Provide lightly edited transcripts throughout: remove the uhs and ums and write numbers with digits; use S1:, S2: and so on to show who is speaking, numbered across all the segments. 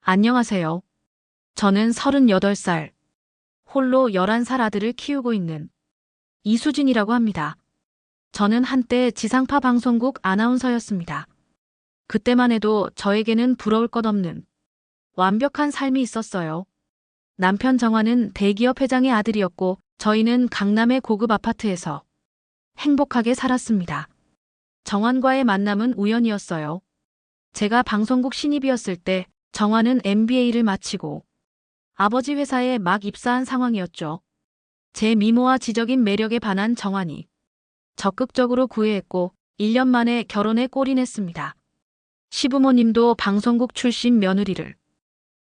S1: 안녕하세요. 저는 38살, 홀로 11살 아들을 키우고 있는 이수진이라고 합니다. 저는 한때 지상파 방송국 아나운서였습니다. 그때만 해도 저에게는 부러울 것 없는 완벽한 삶이 있었어요. 남편 정환은 대기업 회장의 아들이었고 저희는 강남의 고급 아파트에서 행복하게 살았습니다. 정환과의 만남은 우연이었어요. 제가 방송국 신입이었을 때 정환은 MBA를 마치고 아버지 회사에 막 입사한 상황이었죠. 제 미모와 지적인 매력에 반한 정환이 적극적으로 구애했고 1년 만에 결혼에 골인했습니다. 시부모님도 방송국 출신 며느리를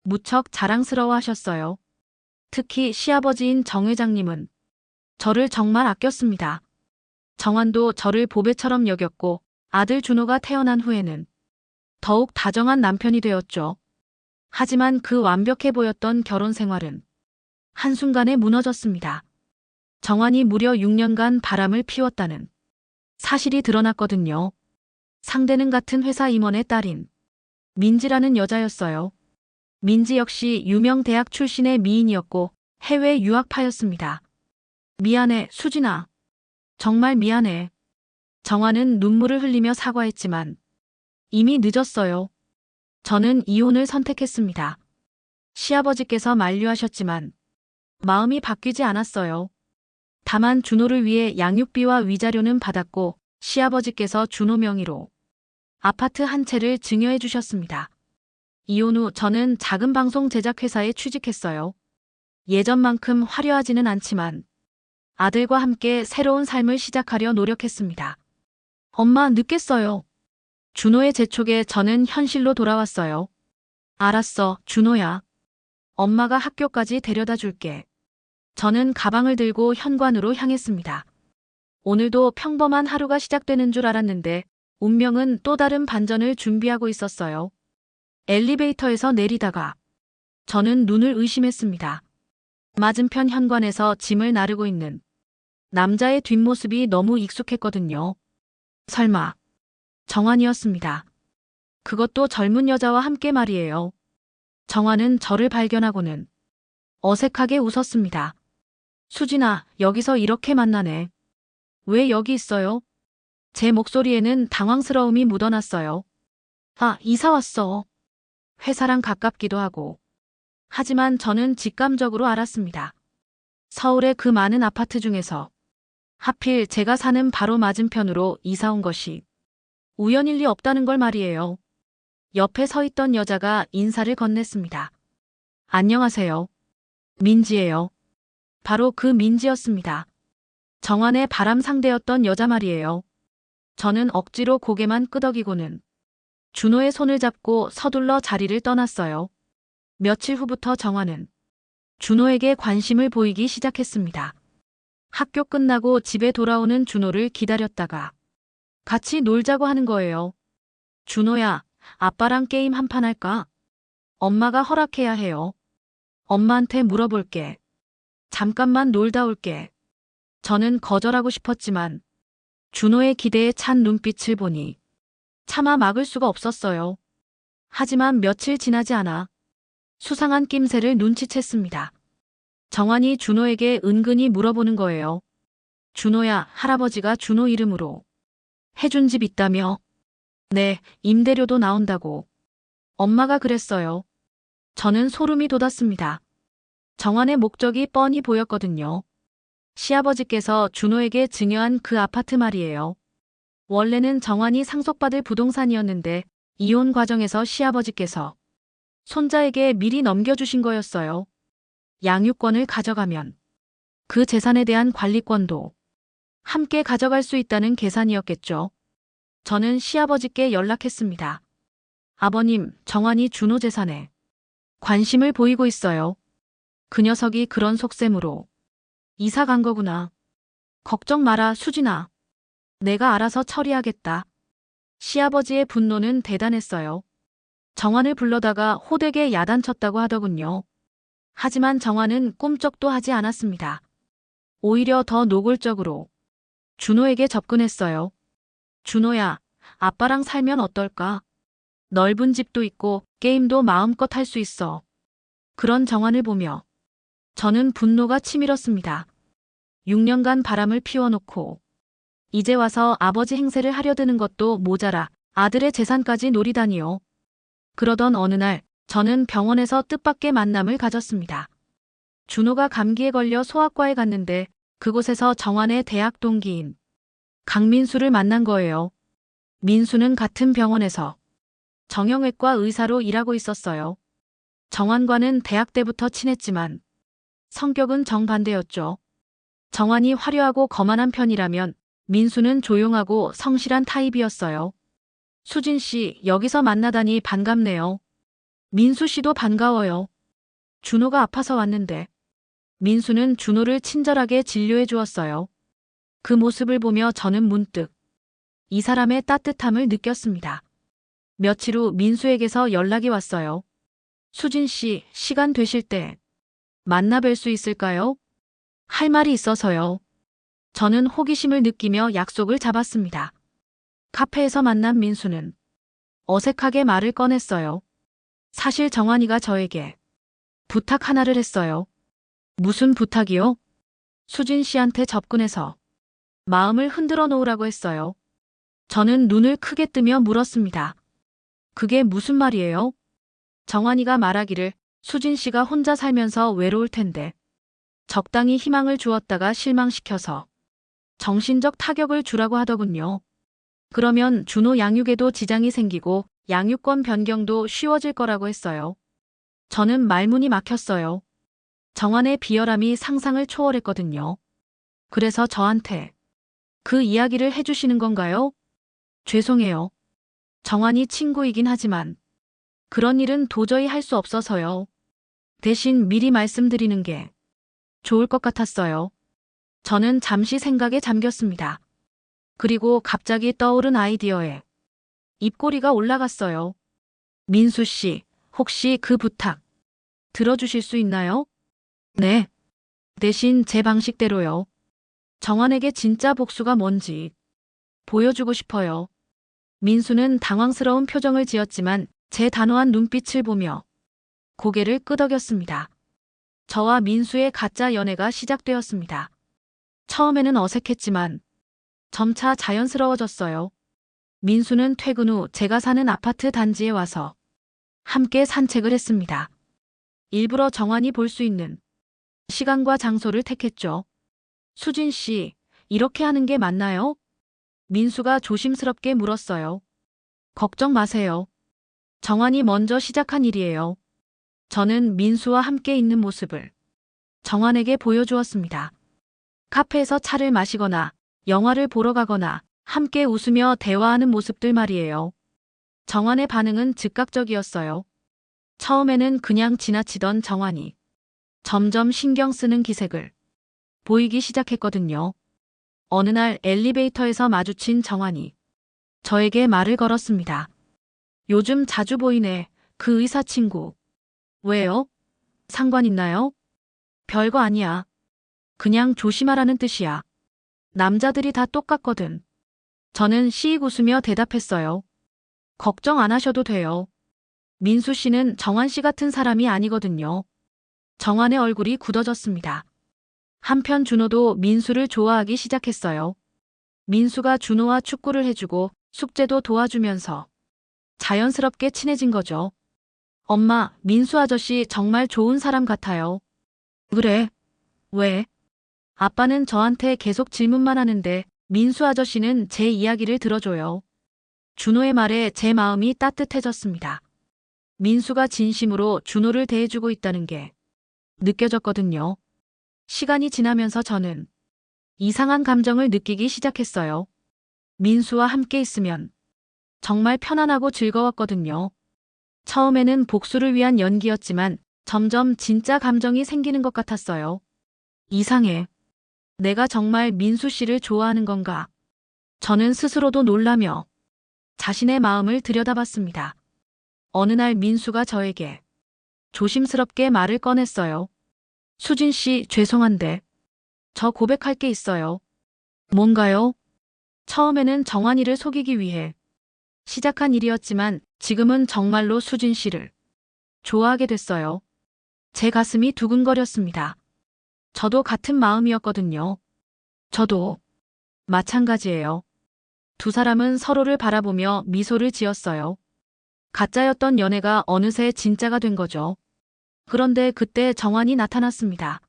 S1: 무척 자랑스러워하셨어요. 특히 시아버지인 정 회장님은 저를 정말 아꼈습니다. 정환도 저를 보배처럼 여겼고 아들 준호가 태어난 후에는 더욱 다정한 남편이 되었죠. 하지만 그 완벽해 보였던 결혼 생활은 한순간에 무너졌습니다. 정환이 무려 6년간 바람을 피웠다는 사실이 드러났거든요. 상대는 같은 회사 임원의 딸인 민지라는 여자였어요. 민지 역시 유명 대학 출신의 미인이었고 해외 유학파였습니다. 미안해, 수진아. 정말 미안해. 정환은 눈물을 흘리며 사과했지만 이미 늦었어요. 저는 이혼을 선택했습니다. 시아버지께서 만류하셨지만 마음이 바뀌지 않았어요. 다만 준호를 위해 양육비와 위자료는 받았고 시아버지께서 준호 명의로 아파트 한 채를 증여해 주셨습니다. 이혼 후 저는 작은 방송 제작 회사에 취직했어요. 예전만큼 화려하지는 않지만 아들과 함께 새로운 삶을 시작하려 노력했습니다. 엄마, 늦겠어요. 준호의 재촉에 저는 현실로 돌아왔어요. 알았어, 준호야. 엄마가 학교까지 데려다 줄게. 저는 가방을 들고 현관으로 향했습니다. 오늘도 평범한 하루가 시작되는 줄 알았는데 운명은 또 다른 반전을 준비하고 있었어요. 엘리베이터에서 내리다가 저는 눈을 의심했습니다. 맞은편 현관에서 짐을 나르고 있는 남자의 뒷모습이 너무 익숙했거든요. 설마 정환이었습니다. 그것도 젊은 여자와 함께 말이에요. 정환은 저를 발견하고는 어색하게 웃었습니다. 수진아, 여기서 이렇게 만나네. 왜 여기 있어요? 제 목소리에는 당황스러움이 묻어났어요. 아, 이사 왔어. 회사랑 가깝기도 하고. 하지만 저는 직감적으로 알았습니다. 서울의 그 많은 아파트 중에서 하필 제가 사는 바로 맞은편으로 이사 온 것이 우연일 리 없다는 걸 말이에요. 옆에 서 있던 여자가 인사를 건넸습니다. 안녕하세요. 민지예요. 바로 그 민지였습니다. 정환의 바람 상대였던 여자 말이에요. 저는 억지로 고개만 끄덕이고는 준호의 손을 잡고 서둘러 자리를 떠났어요. 며칠 후부터 정환은 준호에게 관심을 보이기 시작했습니다. 학교 끝나고 집에 돌아오는 준호를 기다렸다가 같이 놀자고 하는 거예요. 준호야, 아빠랑 게임 한 판 할까? 엄마가 허락해야 해요. 엄마한테 물어볼게. 잠깐만 놀다 올게. 저는 거절하고 싶었지만 준호의 기대에 찬 눈빛을 보니 차마 막을 수가 없었어요. 하지만 며칠 지나지 않아 수상한 낌새를 눈치챘습니다. 정환이 준호에게 은근히 물어보는 거예요. 준호야, 할아버지가 준호 이름으로 해준 집 있다며? 네, 임대료도 나온다고. 엄마가 그랬어요. 저는 소름이 돋았습니다. 정환의 목적이 뻔히 보였거든요. 시아버지께서 준호에게 증여한 그 아파트 말이에요. 원래는 정환이 상속받을 부동산이었는데 이혼 과정에서 시아버지께서 손자에게 미리 넘겨주신 거였어요. 양육권을 가져가면 그 재산에 대한 관리권도 함께 가져갈 수 있다는 계산이었겠죠. 저는 시아버지께 연락했습니다. 아버님, 정환이 준호 재산에 관심을 보이고 있어요. 그 녀석이 그런 속셈으로 이사 간 거구나. 걱정 마라, 수진아. 내가 알아서 처리하겠다. 시아버지의 분노는 대단했어요. 정환을 불러다가 호되게 야단쳤다고 하더군요. 하지만 정환은 꿈쩍도 하지 않았습니다. 오히려 더 노골적으로 준호에게 접근했어요. 준호야, 아빠랑 살면 어떨까? 넓은 집도 있고 게임도 마음껏 할 수 있어. 그런 정환을 보며 저는 분노가 치밀었습니다. 6년간 바람을 피워놓고 이제 와서 아버지 행세를 하려드는 것도 모자라 아들의 재산까지 노리다니요. 그러던 어느 날 저는 병원에서 뜻밖의 만남을 가졌습니다. 준호가 감기에 걸려 소아과에 갔는데 그곳에서 정환의 대학 동기인 강민수를 만난 거예요. 민수는 같은 병원에서 정형외과 의사로 일하고 있었어요. 정환과는 대학 때부터 친했지만 성격은 정반대였죠. 정환이 화려하고 거만한 편이라면 민수는 조용하고 성실한 타입이었어요. 수진 씨, 여기서 만나다니 반갑네요. 민수 씨도 반가워요. 준호가 아파서 왔는데. 민수는 준호를 친절하게 진료해 주었어요. 그 모습을 보며 저는 문득 이 사람의 따뜻함을 느꼈습니다. 며칠 후 민수에게서 연락이 왔어요. 수진 씨, 시간 되실 때 만나 뵐 수 있을까요? 할 말이 있어서요. 저는 호기심을 느끼며 약속을 잡았습니다. 카페에서 만난 민수는 어색하게 말을 꺼냈어요. 사실 정환이가 저에게 부탁 하나를 했어요. 무슨 부탁이요? 수진 씨한테 접근해서 마음을 흔들어 놓으라고 했어요. 저는 눈을 크게 뜨며 물었습니다. 그게 무슨 말이에요? 정환이가 말하기를 수진 씨가 혼자 살면서 외로울 텐데 적당히 희망을 주었다가 실망시켜서 정신적 타격을 주라고 하더군요. 그러면 준호 양육에도 지장이 생기고 양육권 변경도 쉬워질 거라고 했어요. 저는 말문이 막혔어요. 정환의 비열함이 상상을 초월했거든요. 그래서 저한테 그 이야기를 해주시는 건가요? 죄송해요. 정환이 친구이긴 하지만 그런 일은 도저히 할 수 없어서요. 대신 미리 말씀드리는 게 좋을 것 같았어요. 저는 잠시 생각에 잠겼습니다. 그리고 갑자기 떠오른 아이디어에 입꼬리가 올라갔어요. 민수 씨, 혹시 그 부탁 들어주실 수 있나요? 네. 대신 제 방식대로요. 정환에게 진짜 복수가 뭔지 보여주고 싶어요. 민수는 당황스러운 표정을 지었지만 제 단호한 눈빛을 보며 고개를 끄덕였습니다. 저와 민수의 가짜 연애가 시작되었습니다. 처음에는 어색했지만 점차 자연스러워졌어요. 민수는 퇴근 후 제가 사는 아파트 단지에 와서 함께 산책을 했습니다. 일부러 정환이 볼 수 있는 시간과 장소를 택했죠. 수진 씨, 이렇게 하는 게 맞나요? 민수가 조심스럽게 물었어요. 걱정 마세요. 정환이 먼저 시작한 일이에요. 저는 민수와 함께 있는 모습을 정환에게 보여주었습니다. 카페에서 차를 마시거나 영화를 보러 가거나 함께 웃으며 대화하는 모습들 말이에요. 정환의 반응은 즉각적이었어요. 처음에는 그냥 지나치던 정환이 점점 신경 쓰는 기색을 보이기 시작했거든요. 어느 날 엘리베이터에서 마주친 정환이 저에게 말을 걸었습니다. 요즘 자주 보이네, 그 의사 친구. 왜요? 상관 있나요? 별거 아니야. 그냥 조심하라는 뜻이야. 남자들이 다 똑같거든. 저는 씩 웃으며 대답했어요. 걱정 안 하셔도 돼요. 민수 씨는 정환 씨 같은 사람이 아니거든요. 정환의 얼굴이 굳어졌습니다. 한편 준호도 민수를 좋아하기 시작했어요. 민수가 준호와 축구를 해주고 숙제도 도와주면서 자연스럽게 친해진 거죠. 엄마, 민수 아저씨 정말 좋은 사람 같아요. 그래? 왜? 아빠는 저한테 계속 질문만 하는데 민수 아저씨는 제 이야기를 들어줘요. 준호의 말에 제 마음이 따뜻해졌습니다. 민수가 진심으로 준호를 대해주고 있다는 게 느껴졌거든요. 시간이 지나면서 저는 이상한 감정을 느끼기 시작했어요. 민수와 함께 있으면 정말 편안하고 즐거웠거든요. 처음에는 복수를 위한 연기였지만 점점 진짜 감정이 생기는 것 같았어요. 이상해. 내가 정말 민수 씨를 좋아하는 건가? 저는 스스로도 놀라며 자신의 마음을 들여다봤습니다. 어느 날 민수가 저에게 조심스럽게 말을 꺼냈어요. 수진 씨, 죄송한데 저 고백할 게 있어요. 뭔가요? 처음에는 정환이를 속이기 위해 시작한 일이었지만 지금은 정말로 수진 씨를 좋아하게 됐어요. 제 가슴이 두근거렸습니다. 저도 같은 마음이었거든요. 저도 마찬가지예요. 두 사람은 서로를 바라보며 미소를 지었어요. 가짜였던 연애가 어느새 진짜가 된 거죠. 그런데 그때 정환이 나타났습니다.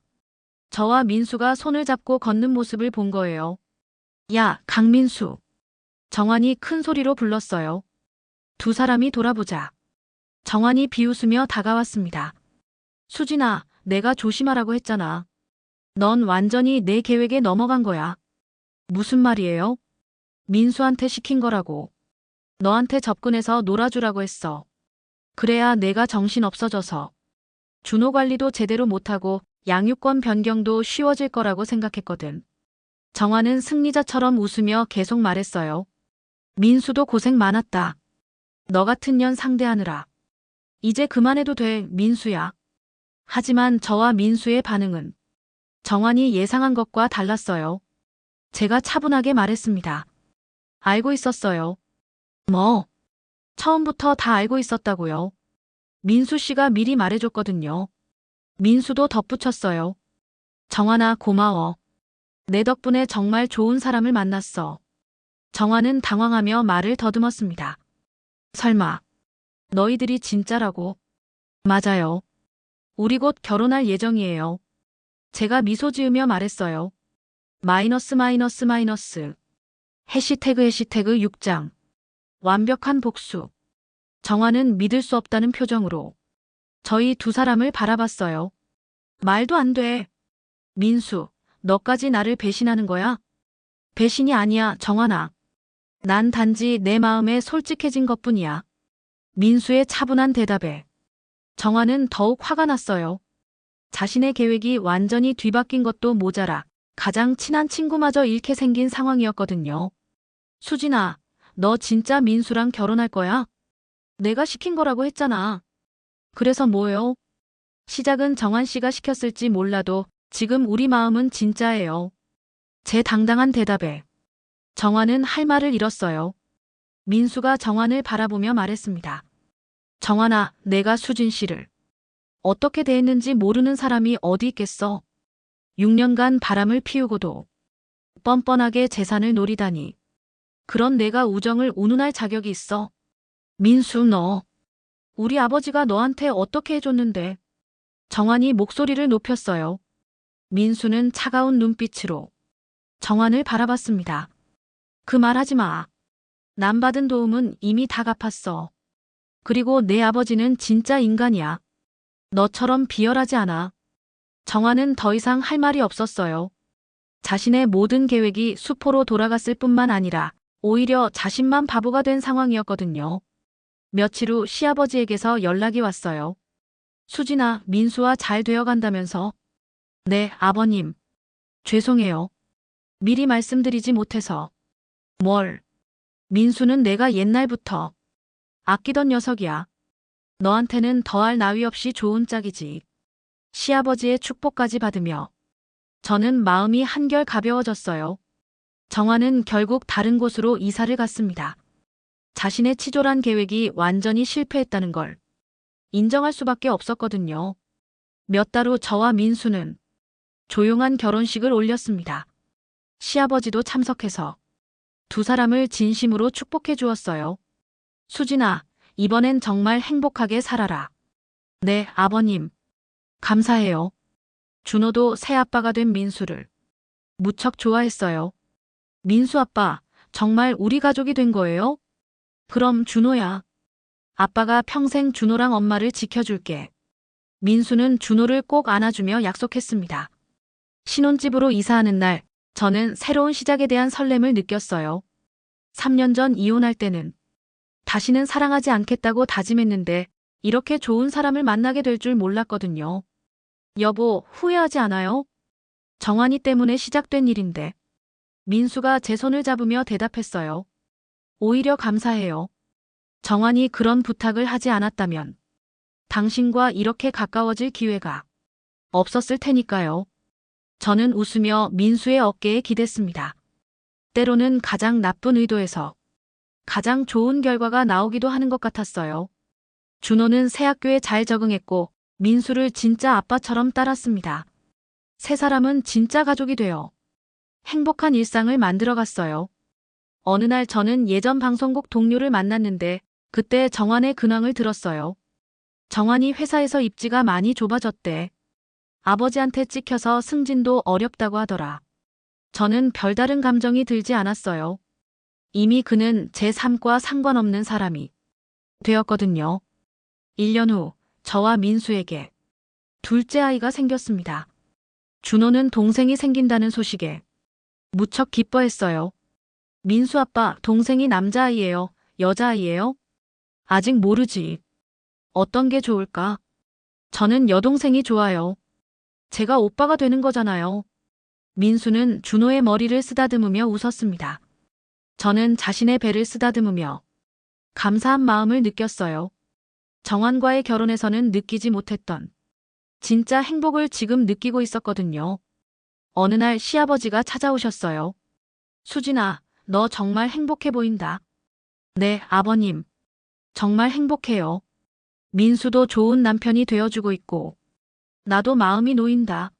S1: 저와 민수가 손을 잡고 걷는 모습을 본 거예요. 야, 강민수. 정환이 큰 소리로 불렀어요. 두 사람이 돌아보자. 정환이 비웃으며 다가왔습니다. 수진아, 내가 조심하라고 했잖아. 넌 완전히 내 계획에 넘어간 거야. 무슨 말이에요? 민수한테 시킨 거라고. 너한테 접근해서 놀아주라고 했어. 그래야 내가 정신 없어져서 준호 관리도 제대로 못하고 양육권 변경도 쉬워질 거라고 생각했거든. 정환은 승리자처럼 웃으며 계속 말했어요. 민수도 고생 많았다. 너 같은 년 상대하느라. 이제 그만해도 돼, 민수야. 하지만 저와 민수의 반응은 정환이 예상한 것과 달랐어요. 제가 차분하게 말했습니다. 알고 있었어요. 뭐? 처음부터 다 알고 있었다고요. 민수 씨가 미리 말해줬거든요. 민수도 덧붙였어요. 정환아, 고마워. 내 덕분에 정말 좋은 사람을 만났어. 정환은 당황하며 말을 더듬었습니다. 설마, 너희들이 진짜라고? 맞아요. 우리 곧 결혼할 예정이에요. 제가 미소 지으며 말했어요. 마이너스 마이너스 마이너스. 해시태그 해시태그 6장. 완벽한 복수. 정환은 믿을 수 없다는 표정으로 저희 두 사람을 바라봤어요. 말도 안 돼. 민수, 너까지 나를 배신하는 거야? 배신이 아니야, 정환아. 난 단지 내 마음에 솔직해진 것뿐이야. 민수의 차분한 대답에 정환은 더욱 화가 났어요. 자신의 계획이 완전히 뒤바뀐 것도 모자라 가장 친한 친구마저 잃게 생긴 상황이었거든요. 수진아, 너 진짜 민수랑 결혼할 거야? 내가 시킨 거라고 했잖아. 그래서 뭐요? 시작은 정환 씨가 시켰을지 몰라도 지금 우리 마음은 진짜예요. 제 당당한 대답에 정환은 할 말을 잃었어요. 민수가 정환을 바라보며 말했습니다. 정환아, 내가 수진 씨를 어떻게 대했는지 모르는 사람이 어디 있겠어. 6년간 바람을 피우고도 뻔뻔하게 재산을 노리다니. 그런 내가 우정을 운운할 자격이 있어. 민수, 너. 우리 아버지가 너한테 어떻게 해줬는데. 정환이 목소리를 높였어요. 민수는 차가운 눈빛으로 정환을 바라봤습니다. 그 말 하지 마. 남 받은 도움은 이미 다 갚았어. 그리고 내 아버지는 진짜 인간이야. 너처럼 비열하지 않아. 정환은 더 이상 할 말이 없었어요. 자신의 모든 계획이 수포로 돌아갔을 뿐만 아니라 오히려 자신만 바보가 된 상황이었거든요. 며칠 후 시아버지에게서 연락이 왔어요. 수진아, 민수와 잘 되어간다면서? 네, 아버님. 죄송해요. 미리 말씀드리지 못해서. 뭘? 민수는 내가 옛날부터 아끼던 녀석이야. 너한테는 더할 나위 없이 좋은 짝이지. 시아버지의 축복까지 받으며 저는 마음이 한결 가벼워졌어요. 정환은 결국 다른 곳으로 이사를 갔습니다. 자신의 치졸한 계획이 완전히 실패했다는 걸 인정할 수밖에 없었거든요. 몇 달 후 저와 민수는 조용한 결혼식을 올렸습니다. 시아버지도 참석해서 두 사람을 진심으로 축복해 주었어요. 수진아, 이번엔 정말 행복하게 살아라. 네, 아버님. 감사해요. 준호도 새아빠가 된 민수를 무척 좋아했어요. 민수 아빠, 정말 우리 가족이 된 거예요? 그럼 준호야. 아빠가 평생 준호랑 엄마를 지켜줄게. 민수는 준호를 꼭 안아주며 약속했습니다. 신혼집으로 이사하는 날, 저는 새로운 시작에 대한 설렘을 느꼈어요. 3년 전 이혼할 때는 다시는 사랑하지 않겠다고 다짐했는데 이렇게 좋은 사람을 만나게 될 줄 몰랐거든요. 여보, 후회하지 않아요? 정환이 때문에 시작된 일인데. 민수가 제 손을 잡으며 대답했어요. 오히려 감사해요. 정환이 그런 부탁을 하지 않았다면 당신과 이렇게 가까워질 기회가 없었을 테니까요. 저는 웃으며 민수의 어깨에 기댔습니다. 때로는 가장 나쁜 의도에서 가장 좋은 결과가 나오기도 하는 것 같았어요. 준호는 새 학교에 잘 적응했고 민수를 진짜 아빠처럼 따랐습니다. 세 사람은 진짜 가족이 되어 행복한 일상을 만들어갔어요. 어느 날 저는 예전 방송국 동료를 만났는데 그때 정환의 근황을 들었어요. 정환이 회사에서 입지가 많이 좁아졌대. 아버지한테 찍혀서 승진도 어렵다고 하더라. 저는 별다른 감정이 들지 않았어요. 이미 그는 제 삶과 상관없는 사람이 되었거든요. 1년 후 저와 민수에게 둘째 아이가 생겼습니다. 준호는 동생이 생긴다는 소식에 무척 기뻐했어요. 민수 아빠, 동생이 남자아이예요? 여자아이예요? 아직 모르지. 어떤 게 좋을까? 저는 여동생이 좋아요. 제가 오빠가 되는 거잖아요. 민수는 준호의 머리를 쓰다듬으며 웃었습니다. 저는 자신의 배를 쓰다듬으며 감사한 마음을 느꼈어요. 정환과의 결혼에서는 느끼지 못했던 진짜 행복을 지금 느끼고 있었거든요. 어느 날 시아버지가 찾아오셨어요. 수진아, 너 정말 행복해 보인다. 네, 아버님. 정말 행복해요. 민수도 좋은 남편이 되어주고 있고 나도 마음이 놓인다.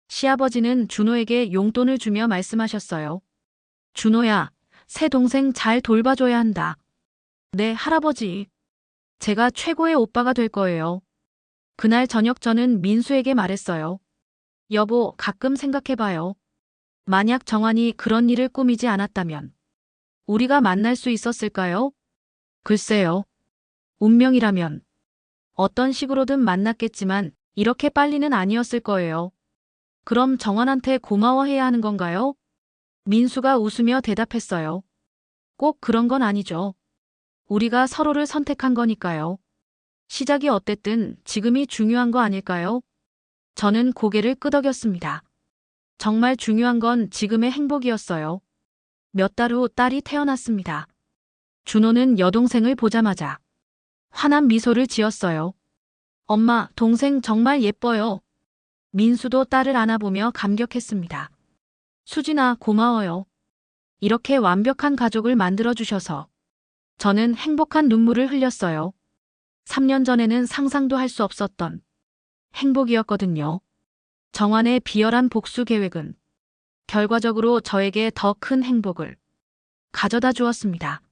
S1: 시아버지는 준호에게 용돈을 주며 말씀하셨어요. 준호야, 새 동생 잘 돌봐줘야 한다. 네, 할아버지. 제가 최고의 오빠가 될 거예요. 그날 저녁 저는 민수에게 말했어요. 여보, 가끔 생각해봐요. 만약 정환이 그런 일을 꾸미지 않았다면 우리가 만날 수 있었을까요? 글쎄요. 운명이라면 어떤 식으로든 만났겠지만 이렇게 빨리는 아니었을 거예요. 그럼 정환한테 고마워해야 하는 건가요? 민수가 웃으며 대답했어요. 꼭 그런 건 아니죠. 우리가 서로를 선택한 거니까요. 시작이 어땠든 지금이 중요한 거 아닐까요? 저는 고개를 끄덕였습니다. 정말 중요한 건 지금의 행복이었어요. 몇 달 후 딸이 태어났습니다. 준호는 여동생을 보자마자 환한 미소를 지었어요. 엄마, 동생 정말 예뻐요. 민수도 딸을 안아보며 감격했습니다. 수진아, 고마워요. 이렇게 완벽한 가족을 만들어주셔서 저는 행복한 눈물을 흘렸어요. 3년 전에는 상상도 할 수 없었던 행복이었거든요. 정환의 비열한 복수 계획은 결과적으로 저에게 더 큰 행복을 가져다 주었습니다.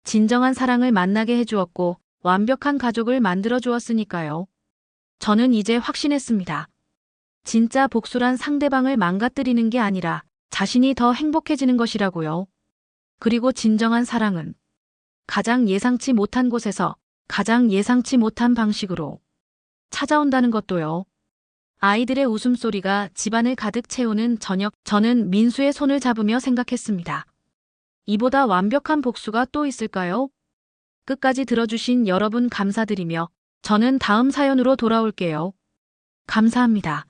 S1: 진정한 사랑을 만나게 해주었고 완벽한 가족을 만들어 주었으니까요. 저는 이제 확신했습니다. 진짜 복수란 상대방을 망가뜨리는 게 아니라 자신이 더 행복해지는 것이라고요. 그리고 진정한 사랑은 가장 예상치 못한 곳에서 가장 예상치 못한 방식으로 찾아온다는 것도요. 아이들의 웃음소리가 집안을 가득 채우는 저녁, 저는 민수의 손을 잡으며 생각했습니다. 이보다 완벽한 복수가 또 있을까요? 끝까지 들어주신 여러분 감사드리며 저는 다음 사연으로 돌아올게요. 감사합니다.